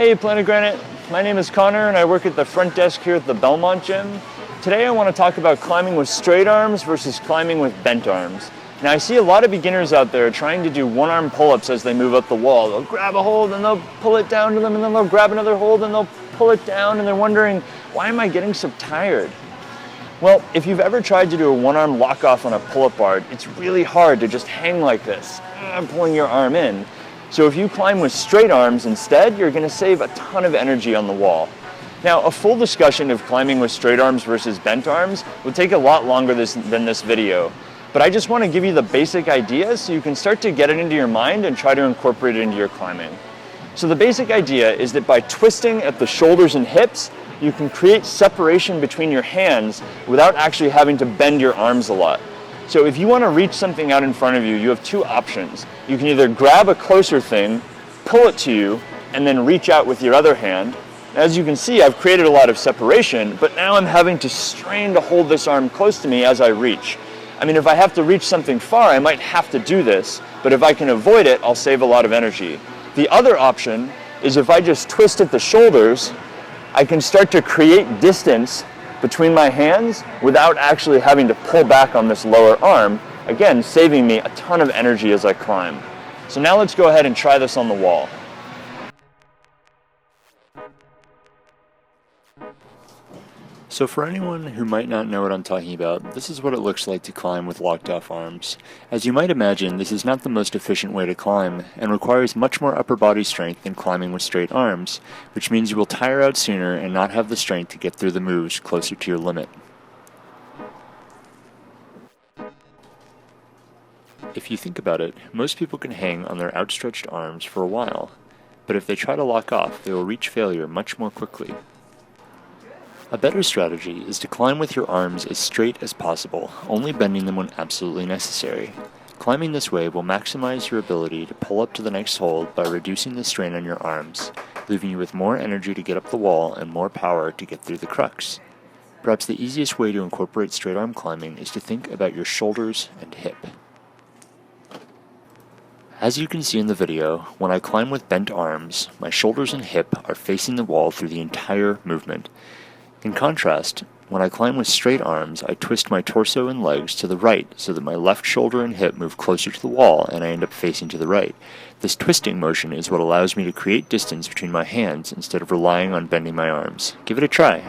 Hey Planet Granite, my name is Conor and I work at the front desk here at the Belmont Gym. Today I want to talk about climbing with straight arms versus climbing with bent arms. Now I see a lot of beginners out there trying to do one-arm pull-ups as they move up the wall. They'll grab a hold and they'll pull it down to them, and then they'll grab another hold and they'll pull it down, and they're wondering, why am I getting so tired? Well, if you've ever tried to do a one-arm lock-off on a pull-up bar, it's really hard to just hang like this, pulling your arm in. So if you climb with straight arms instead, you're going to save a ton of energy on the wall. Now, a full discussion of climbing with straight arms versus bent arms would take a lot longer than this video. But I just want to give you the basic ideas so you can start to get it into your mind and try to incorporate it into your climbing. So the basic idea is that by twisting at the shoulders and hips, you can create separation between your hands without actually having to bend your arms a lot. So if you want to reach something out in front of you, you have two options. You can either grab a closer thing, pull it to you, and then reach out with your other hand. As you can see, I've created a lot of separation, but now I'm having to strain to hold this arm close to me as I reach. I mean, if I have to reach something far, I might have to do this, but if I can avoid it, I'll save a lot of energy. The other option is if I just twist at the shoulders, I can start to create distance between my hands without actually having to pull back on this lower arm, again, saving me a ton of energy as I climb. So now let's go ahead and try this on the wall. So for anyone who might not know what I'm talking about, this is what it looks like to climb with locked off arms. As you might imagine, this is not the most efficient way to climb, and requires much more upper body strength than climbing with straight arms, which means you will tire out sooner and not have the strength to get through the moves closer to your limit. If you think about it, most people can hang on their outstretched arms for a while, but if they try to lock off, they will reach failure much more quickly. A better strategy is to climb with your arms as straight as possible, only bending them when absolutely necessary. Climbing this way will maximize your ability to pull up to the next hold by reducing the strain on your arms, leaving you with more energy to get up the wall and more power to get through the crux. Perhaps the easiest way to incorporate straight arm climbing is to think about your shoulders and hip. As you can see in the video, when I climb with bent arms, my shoulders and hip are facing the wall through the entire movement. In contrast, when I climb with straight arms, I twist my torso and legs to the right so that my left shoulder and hip move closer to the wall and I end up facing to the right. This twisting motion is what allows me to create distance between my hands instead of relying on bending my arms. Give it a try.